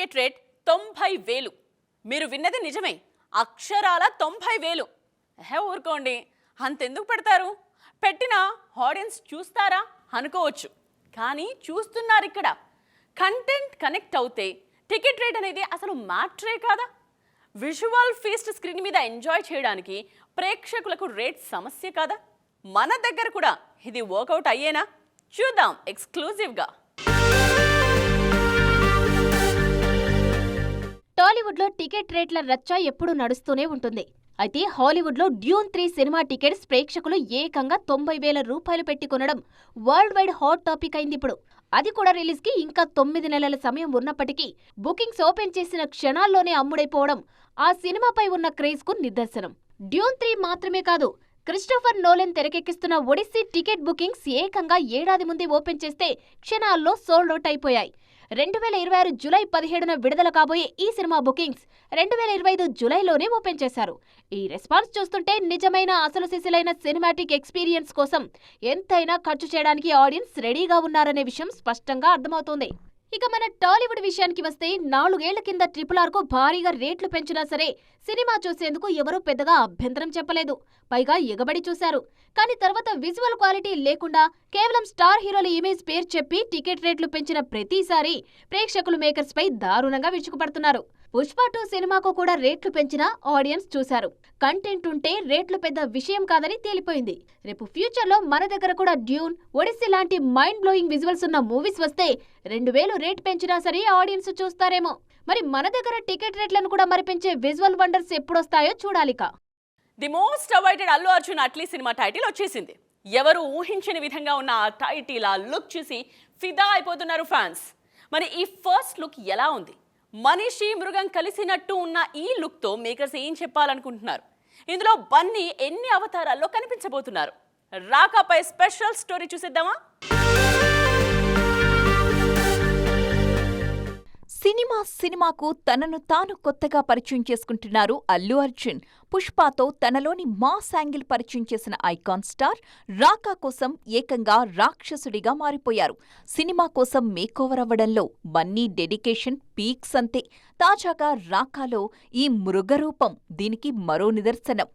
Ticket rate 90,000. మీరు విన్నది నిజమే, అక్షరాల 90,000. ఊరుకోండి, అంతెందుకు పెడతారు? పెట్టినా ఆడియన్స్ చూస్తారా అనుకోవచ్చు, కానీ చూస్తున్నారు. ఇక్కడ కంటెంట్ కనెక్ట్ అవుతే టికెట్ రేట్ అనేది అసలు మ్యాటరే కాదా? విజువల్ ఫీస్ట్ స్క్రీన్ మీద ఎంజాయ్ చేయడానికి ప్రేక్షకులకు రేట్ సమస్య కాదా? మన దగ్గర కూడా ఇది వర్కౌట్ అయ్యేనా? చూద్దాం ఎక్స్క్లూజివ్గా. టాలీవుడ్లో టికెట్ రేట్ల రచ్చ ఎప్పుడూ నడుస్తూనే ఉంటుంది. అయితే హాలీవుడ్లో డ్యూన్ 3 సినిమా టికెట్స్ ప్రేక్షకులు ఏకంగా 90,000 రూపాయలు పెట్టి కొనడం వరల్డ్ వైడ్ హాట్ టాపిక్ అయింది ఇప్పుడు. అది కూడా రిలీజ్కి ఇంకా 9 నెలల సమయం ఉన్నప్పటికీ బుకింగ్స్ ఓపెన్ చేసిన క్షణాల్లోనే అమ్ముడైపోవడం ఆ సినిమాపై ఉన్న క్రేజ్కు నిదర్శనం. డ్యూన్ 3 మాత్రమే కాదు, క్రిస్టోఫర్ నోలన్ తెరకెక్కిస్తున్న ఒడిస్సీ టికెట్ బుకింగ్స్ ఏకంగా ఏడాది ముందే ఓపెన్ చేస్తే క్షణాల్లో సోల్డ్ అవుట్ అయిపోయాయి. 2026 జూలై 17న విడుదల కాబోయే ఈ సినిమా బుకింగ్స్ 2025 జూలైలోనే ఓపెన్ చేశారు. ఈ రెస్పాన్స్ చూస్తుంటే నిజమైన అసలు సిసిలైన సినిమాటిక్ ఎక్స్పీరియన్స్ కోసం ఎంతైనా ఖర్చు చేయడానికి ఆడియన్స్ రెడీగా ఉన్నారనే విషయం స్పష్టంగా అర్థమవుతోంది. ఇక మన టాలీవుడ్ విషయానికి వస్తే 4 ఏళ్ల కింద RRR కు భారీగా రేట్లు పెంచినా సరే సినిమా చూసేందుకు ఎవరూ పెద్దగా అభ్యంతరం చెప్పలేదు. పైగా ఎగబడి చూశారు. కానీ తర్వాత విజువల్ క్వాలిటీ లేకుండా కేవలం స్టార్ హీరోల ఇమేజ్ పేరు చెప్పి టికెట్ రేట్లు పెంచిన ప్రతిసారి ప్రేక్షకులు మేకర్స్ పై దారుణంగా విరుచుకుపడుతున్నారు. పుష్ప 2 సినిమాకు కూడా రేట్లు పెంచినా ఆడియన్స్ చూశారు. కంటెంట్ ఉంటే రేట్లు పెద్ద విషయం కాదని తేలిపోయింది. రేపు ఫ్యూచర్లో మన దగ్గర కూడా డ్యూన్, ఒడిస్సీ లాంటి మైండ్ బ్లోయింగ్ విజువల్స్ ఉన్న మూవీస్ వస్తే 2,000 రేట్ పెంచినా సరే ఆడియన్స్ చూస్తారేమో. మరి మన దగ్గర టికెట్ రేట్లను కూడా మరిపించే విజువల్ వండర్స్ ఎప్పుడొస్తాయో చూడాలిక. The most awaited Allu Arjun Atlee సినిమా టైటిల్ వచ్చేసింది. ఎవరు ఊహించని విధంగా ఉన్న ఆ టైటిల్, ఆ లుక్ చూసి ఫిదా అయిపోతున్నారు ఫ్యాన్స్. మరి ఈ ఫస్ట్ లుక్ ఎలా ఉంది? మనిషి మృగం కలిసినట్టు ఉన్న ఈ లుక్తో మేకర్స్ ఏం చెప్పాలనుకుంటున్నారు? ఇందులో బన్నీ ఎన్ని అవతారాల్లో కనిపించబోతున్నారు? రాకాపై స్పెషల్ స్టోరీ చూసేద్దామా? సినిమాకు తనను తాను కొత్తగా పరిచయం చేసుకుంటున్నారు అల్లు అర్జున్. పుష్పతో తనలోని మాస్ యాంగిల్ పరిచయం చేసిన ఐకాన్ స్టార్ రాకా కోసం ఏకంగా రాక్షసుడిగా మారిపోయారు. సినిమా కోసం మేకోవర్ అవ్వడంలో బన్నీ డెడికేషన్ పీక్స్ అంతే. తాజాగా రాకాలో ఈ మృగరూపం దీనికి మరో నిదర్శనం.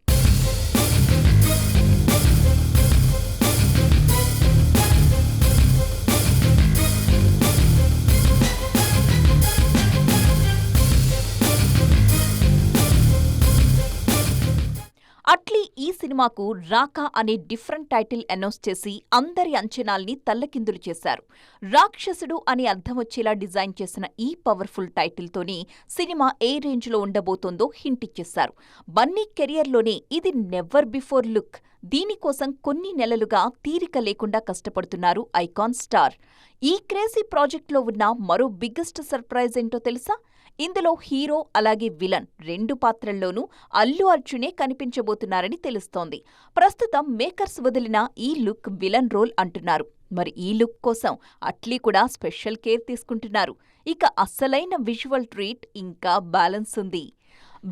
అట్లీ ఈ సినిమాకు రాకా అనే డిఫరెంట్ టైటిల్ అనౌన్స్ చేసి అందరి అంచనాల్ని తల్లకిందులు చేశారు. రాక్షసుడు అని అర్థం వచ్చేలా డిజైన్ చేసిన ఈ పవర్ఫుల్ టైటిల్తోనే సినిమా ఏ రేంజ్లో ఉండబోతోందో హింట్ ఇచ్చేశారు. బన్నీ కెరియర్లోనే ఇది నెవర్ బిఫోర్ లుక్. దీనికోసం కొన్ని నెలలుగా తీరిక లేకుండా కష్టపడుతున్నారు ఐకాన్ స్టార్. ఈ క్రేజీ ప్రాజెక్ట్లో ఉన్న మరో బిగ్గెస్ట్ సర్ప్రైజ్ ఏంటో తెలుసా? ఇందులో హీరో అలాగే విలన్ 2 పాత్రల్లోనూ అల్లు అర్జునే కనిపించబోతున్నారని తెలుస్తోంది. ప్రస్తుతం మేకర్స్ వదిలిన ఈ లుక్ విలన్ రోల్ అంటున్నారు. మరి ఈ లుక్ కోసం అట్లీ కూడా స్పెషల్ కేర్ తీసుకుంటున్నారు. ఇక అస్సలైన విజువల్ ట్రీట్ ఇంకా బ్యాలెన్స్ ఉంది.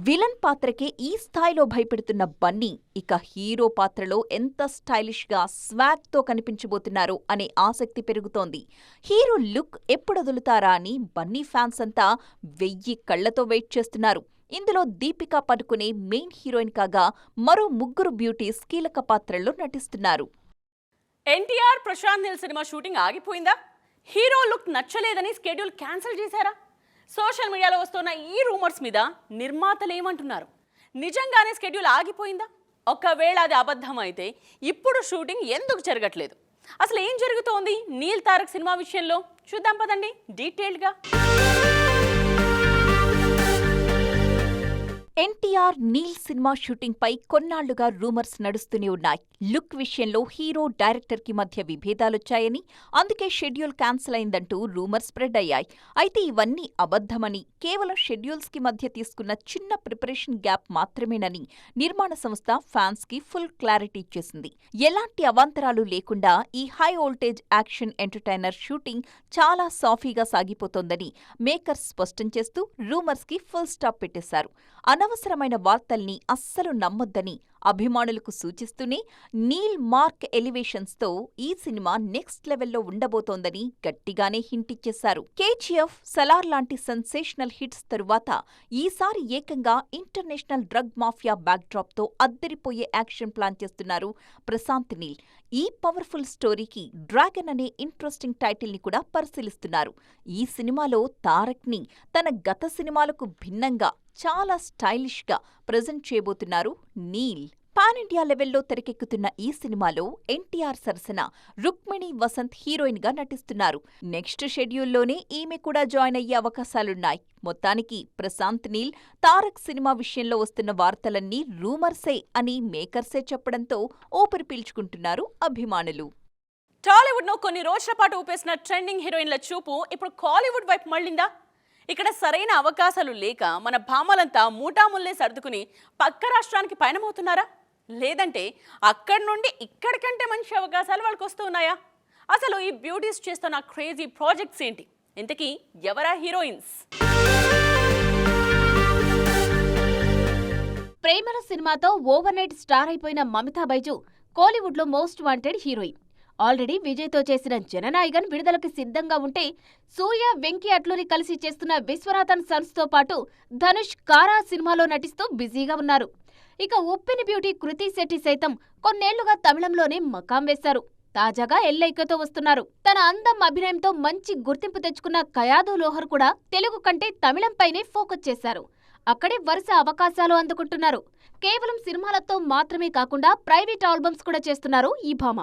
విలన్ పాత్రకే ఈ స్థాయిలో భయపెడుతున్న బన్నీ ఇక హీరో పాత్రలో ఎంత స్టైలిష్గా స్వాగ్తో కనిపించబోతున్నారో అనే ఆసక్తి పెరుగుతోంది. హీరో లుక్ ఎప్పుడొదులుతారా అని బన్నీ ఫ్యాన్స్ అంతా 1000 కళ్లతో వెయిట్ చేస్తున్నారు. ఇందులో దీపికా పడుకునే మెయిన్ హీరోయిన్ కాగా మరో 3 బ్యూటీస్ కీలక పాత్రల్లో నటిస్తున్నారు. ఎన్టీఆర్, ప్రశాంత్ నీల్ సినిమా షూటింగ్ ఆగిపోయిందా? హీరో లుక్ నచ్చలేదని స్కెడ్యూల్ క్యాన్సిల్ చేశారా? సోషల్ మీడియాలో వస్తున్న ఈ రూమర్స్ మీద నిర్మాతలు ఏమంటున్నారు? నిజంగానే స్కెడ్యూల్ ఆగిపోయిందా? ఒకవేళ అది అబద్ధం అయితే ఇప్పుడు షూటింగ్ ఎందుకు జరగట్లేదు? అసలు ఏం జరుగుతోంది నీల్ తారక్ సినిమా విషయంలో? చూద్దాం పదండి డీటెయిల్డ్గా. ఎన్టీఆర్ నీల్ సినిమా షూటింగ్ పై కొన్నాళ్లుగా రూమర్స్ నడుస్తూనే ఉన్నాయి. లుక్ విషయంలో హీరో డైరెక్టర్ కి మధ్య విభేదాలొచ్చాయని, అందుకే షెడ్యూల్ క్యాన్సిల్ అయిందంటూ రూమర్స్ స్ప్రెడ్ అయ్యాయి. అయితే ఇవన్నీ అబద్ధమని, కేవలం షెడ్యూల్స్ కి మధ్య తీసుకున్న చిన్న ప్రిపరేషన్ గ్యాప్ మాత్రమేనని నిర్మాణ సంస్థ ఫ్యాన్స్ కి ఫుల్ క్లారిటీ ఇచ్చేసింది. ఎలాంటి అవాంతరాలు లేకుండా ఈ high voltage action entertainer shooting చాలా సాఫీగా సాగిపోతోందని మేకర్స్ స్పష్టం చేస్తూ రూమర్స్ కి ఫుల్ స్టాప్ పెట్టేశారు. అనవసరమైన వార్తల్ని అస్సలు నమ్మొద్దని అభిమానులకు సూచిస్తూనే నీల్ మార్క్ ఎలివేషన్స్తో ఈ సినిమా నెక్స్ట్ లెవెల్లో ఉండబోతోందని గట్టిగానే హింట్ ఇచ్చేశారు. కేజీఎఫ్, సలార్ లాంటి సెన్సేషనల్ హిట్స్ తరువాత ఈసారి ఏకంగా ఇంటర్నేషనల్ డ్రగ్ మాఫియా బ్యాక్డ్రాప్తో అద్దరిపోయే యాక్షన్ ప్లాన్ చేస్తున్నారు ప్రశాంత్ నీల్. ఈ పవర్ఫుల్ స్టోరీకి డ్రాగన్ అనే ఇంట్రెస్టింగ్ టైటిల్ని కూడా పరిశీలిస్తున్నారు. ఈ సినిమాలో తారక్ని తన గత సినిమాలకు భిన్నంగా చాలా స్టైలిష్గా ప్రజెంట్ చేయబోతున్నారు నీల్. పాన్ ఇండియా లెవెల్లో తెరకెక్కుతున్న ఈ సినిమాలో ఎన్టీఆర్ సరసన రుక్మిణి వసంత్ హీరోయిన్గా నటిస్తున్నారు. నెక్స్ట్ షెడ్యూల్లోనే ఈమె కూడా జాయిన్ అయ్యే అవకాశాలున్నాయి. మొత్తానికి ప్రశాంత్ నీల్, తారక్ సినిమా విషయంలో వస్తున్న వార్తలన్నీ రూమర్సే అని మేకర్సే చెప్పడంతో ఊపిరి పీల్చుకుంటున్నారు అభిమానులు. టాలీవుడ్ను కొన్ని రోజుల పాటు ఊపేసిన ట్రెండింగ్ హీరోయిన్ల చూపు ఇప్పుడు కాలీవుడ్ వైపు మళ్ళిందా? ఇక్కడ సరైన అవకాశాలు లేక మన భామలంతా మూటాముల్లే సర్దుకుని పక్క రాష్ట్రానికి పయనమవుతున్నారా? లేదంటే అక్కడి నుండి ఇక్కడికంటే మంచి అవకాశాలు వాళ్ళకి వస్తూ ఉన్నాయా? అసలు ఈ బ్యూటీస్ చేస్తున్న క్రేజీ ప్రాజెక్ట్స్ ఏంటి? ఇంతకీ ఎవరా హీరోయిన్స్? ప్రేమల సినిమాతో ఓవర్ నైట్ స్టార్ అయిపోయిన మమితా బైజు కోలీవుడ్లో మోస్ట్ వాంటెడ్ హీరోయిన్. ఆల్రెడీ విజయ్తో చేసిన జననాయకన్ విడుదలకి సిద్ధంగా ఉంటే, సూర్య, వెంకీ అట్లూరి కలిసి చేస్తున్న విశ్వనాథన్ సన్స్తో పాటు ధనుష్ కారా సినిమాలో నటిస్తూ బిజీగా ఉన్నారు. ఇక ఉప్పెన బ్యూటీ కృతి శెట్టి సైతం కొన్నేళ్లుగా తమిళంలోనే మకాం వేశారు. తాజాగా ఎల్లైకతో వస్తున్నారు. తన అందం, అభినయంతో మంచి గుర్తింపు తెచ్చుకున్న కయాదు లోహర్ కూడా తెలుగు కంటే తమిళంపైనే ఫోకస్ చేశారు. అక్కడే వరుస అవకాశాలు అందుకుంటున్నారు. కేవలం సినిమాలతో మాత్రమే కాకుండా ప్రైవేట్ ఆల్బమ్స్ కూడా చేస్తున్నారు ఈ భామ.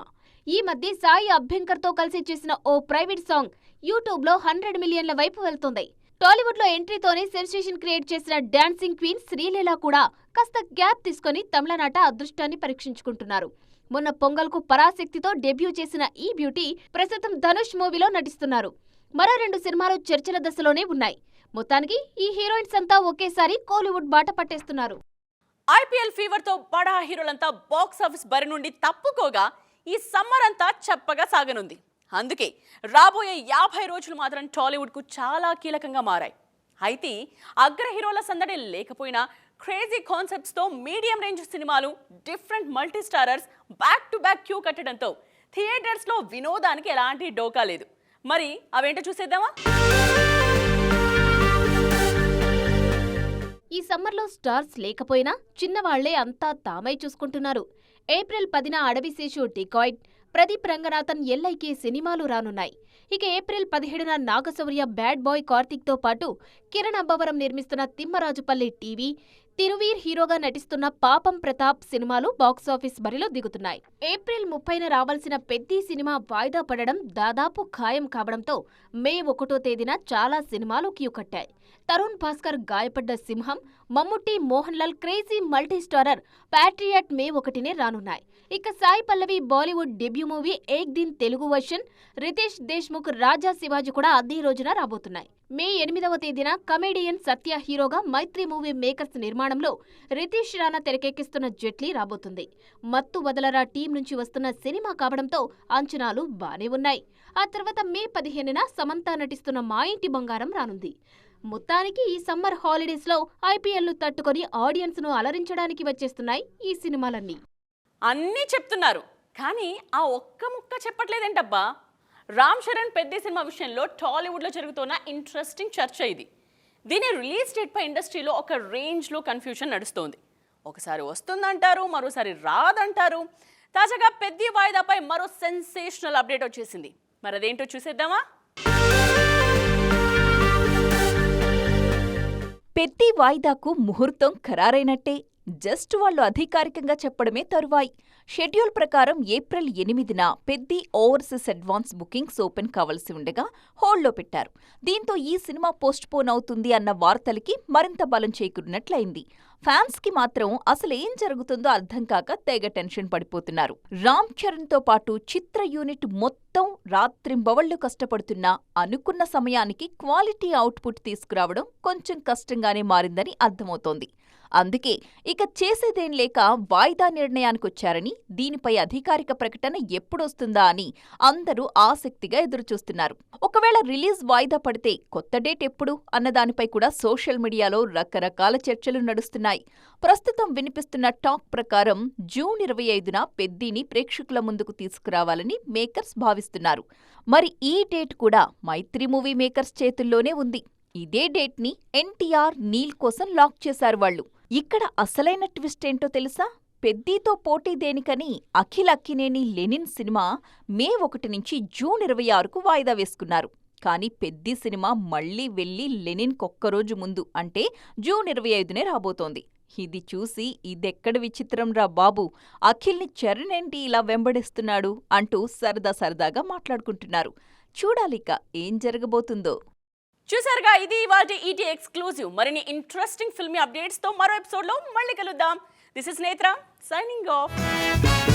ఈ మధ్య సాయి అభ్యంకర్తో కలిసి చేసిన ఓ ప్రైవేట్ సాంగ్ యూట్యూబ్లో 100 మిలియన్ల వైపు వెళ్తుంది. టాలీవుడ్లో ఎంట్రీతోనే సెన్సేషన్ క్రియేట్ చేసిన డాన్సింగ్ క్వీన్ శ్రీలీల కూడా కాస్త గ్యాప్ తీసుకుని తమిళనాట అదృష్టాన్ని పరీక్షించుకుంటున్నారు. మొన్న పొంగల్కు పరాశక్తితో డెబ్యూ చేసిన ఈ బ్యూటీ ప్రస్తుతం ధనుష్ మూవీలో నటిస్తున్నారు. మరో 2 సినిమాలు చర్చల దశలోనే ఉన్నాయి. మొత్తానికి ఈ హీరోయిన్స్ అంతా ఒకేసారి కోలీవుడ్ బాట పట్టేస్తున్నారు. ఐపీఎల్ ఫీవర్తో బడా హీరోలంతా బాక్స్ ఆఫీస్ బరి నుండి తప్పుకోగా ఈ సమ్మర్ అంతా చప్పగా సాగనుంది. అందుకే రాబోయే 50 రోజులు మాత్రం టాలీవుడ్కు చాలా కీలకంగా మారాయి. అయితే అగ్ర హీరోల సందడి లేకపోయినా క్రేజీ కాన్సెప్ట్స్తో మీడియం రేంజ్ సినిమాలు, different multi starrers back to back queue కట్టడంతో థియేటర్స్లో వినోదానికి ఎలాంటి డోకా లేదు. మరి అవేంటో చూసేద్దామా? ఈ సమ్మర్లో స్టార్స్ లేకపోయినా చిన్నవాళ్లే అంతా తామై చూసుకుంటున్నారు. ఏప్రిల్ 10న అడవిశేషు డికాయిడ్, ప్రదీప్ రంగనాథన్ ఎల్ఐకే సినిమాలు రానున్నాయి. ఇక ఏప్రిల్ 17న నాగశౌర్య బ్యాడ్ బాయ్ కార్తీక్తో పాటు కిరణ్ అబ్బవరం నిర్మిస్తున్న తిమ్మరాజుపల్లి టీవీ, తిరువీర్ హీరోగా నటిస్తున్న పాపం ప్రతాప్ సినిమాలు బాక్సాఫీస్ బరిలో దిగుతున్నాయి. ఏప్రిల్ 30న రావాల్సిన పెద్ది సినిమా వాయిదా పడడం దాదాపు ఖాయం కావడంతో మే 1వ తేదీన చాలా సినిమాలు క్యూ కట్టాయి. తరుణ్ భాస్కర్ గాయపడ్డ సింహం, Mammootty, Mohanlal crazy multi starrer Patriot May 1నే రానున్నాయి. ఇక Sai Pallavi Bollywood debut movie Ek Din Telugu version, Riteish Deshmukh Raja Shivaji కూడా అదే రోజున రాబోతున్నాయి. మే 8వ తేదీన కమెడియన్ సత్య హీరోగా మైత్రి మూవీ మేకర్స్ నిర్మాణంలో రితేష్ రాణా తెరకెక్కిస్తున్న జెట్లీ రాబోతుంది. మత్తు వదలరా టీం నుంచి వస్తున్న సినిమా కావడంతో అంచనాలు బానే ఉన్నాయి. ఆ తర్వాత మే 15న సమంత నటిస్తున్న మా ఇంటి బంగారం రానుంది. మొత్తానికి ఈ సమ్మర్ హాలిడేస్లో ఐపీఎల్ను తట్టుకొని ఆడియన్స్ను అలరించడానికి వచ్చేస్తున్నాయి ఈ సినిమాలన్నీ. అన్నీ చెప్తున్నారు, కానీ ఆ ఒక్క ముక్క చెప్పట్లేదేంటబ్బా? రామ్ చరణ్ పెద్ద సినిమా విషయంలో టాలీవుడ్లో జరుగుతున్న ఇంట్రెస్టింగ్ చర్చ ఇది. దీని రిలీజ్ డేట్పై ఇండస్ట్రీలో ఒక రేంజ్లో కన్ఫ్యూజన్ నడుస్తోంది. ఒకసారి వస్తుందంటారు, మరోసారి రాదంటారు. తాజాగా పెద్ద వాయిదాపై మరో సెన్సేషనల్ అప్డేట్ వచ్చేసింది. మరి అదేంటో చూసేద్దామా? పెద్ది వాయిదాకు ముహూర్తం ఖరారైనట్టే. జస్ట్ వాళ్లు అధికారికంగా చెప్పడమే తరువాయి. షెడ్యూల్ ప్రకారం ఏప్రిల్ 8న Peddi overseas advance bookings open కావలసి ఉండగా హోల్డ్లో పెట్టారు. దీంతో ఈ సినిమా పోస్ట్ పోన్ అవుతుంది అన్న వార్తలకి మరింత బలం చేకూరినట్లయింది. ఫ్యాన్స్కి మాత్రం అసలేం జరుగుతుందో అర్థం కాక తెగ టెన్షన్ పడిపోతున్నారు. రామ్ చరణ్తో పాటు చిత్ర యూనిట్ మొత్తం రాత్రింబవళ్లు కష్టపడుతున్నా అనుకున్న సమయానికి క్వాలిటీ అవుట్పుట్ తీసుకురావడం కొంచెం కష్టంగానే మారిందని అర్థమవుతోంది. అందుకే ఇక చేసేదేం లేక వాయిదా నిర్ణయానికొచ్చారని, దీనిపై అధికారిక ప్రకటన ఎప్పుడొస్తుందా అని అందరూ ఆసక్తిగా ఎదురుచూస్తున్నారు. ఒకవేళ రిలీజ్ వాయిదా పడితే కొత్త డేట్ ఎప్పుడు అన్నదానిపై కూడా సోషల్ మీడియాలో రకరకాల చర్చలు నడుస్తున్నాయి. ప్రస్తుతం వినిపిస్తున్న టాక్ ప్రకారం జూన్ 25న పెద్దిని ప్రేక్షకుల ముందుకు తీసుకురావాలని మేకర్స్ భావిస్తున్నారు. మరి ఈ డేట్ కూడా మైత్రి మూవీ మేకర్స్ చేతుల్లోనే ఉంది. ఇదే డేట్ ని ఎన్టీఆర్, నీల్ కోసం లాక్ చేశారు వాళ్ళు. ఇక్కడ అసలైన ట్విస్ట్ ఏంటో తెలుసా? పెద్దీతో పోటీ దేనికని అఖిల్ అక్కినేని లెనిన్ సినిమా మే 1 నుంచి జూన్ 26కు వాయిదా వేసుకున్నారు. కానీ పెద్ది సినిమా మళ్లీ వెళ్లి లెనిన్ కొక్కరోజు ముందు అంటే జూన్ 25నే రాబోతోంది. ఇది చూసి ఇదెక్కడ విచిత్రం రా బాబు, అఖిల్ని చరణ్ ఏంటి ఇలా వెంబడిస్తున్నాడు అంటూ సరదాగా మాట్లాడుకుంటున్నారు. చూడాలిక ఏం జరగబోతుందో. చూసారుగా, ఇది ఇవాల్టి ఈటీ ఎక్స్క్లూజివ్. మరిన్ని ఇంట్రెస్టింగ్ ఫిల్మీ అప్డేట్స్ తో మరో ఎపిసోడ్ లో మళ్ళీ కలుద్దాం. దిస్ ఇస్ నేత్ర సైనింగ్ ఆఫ్.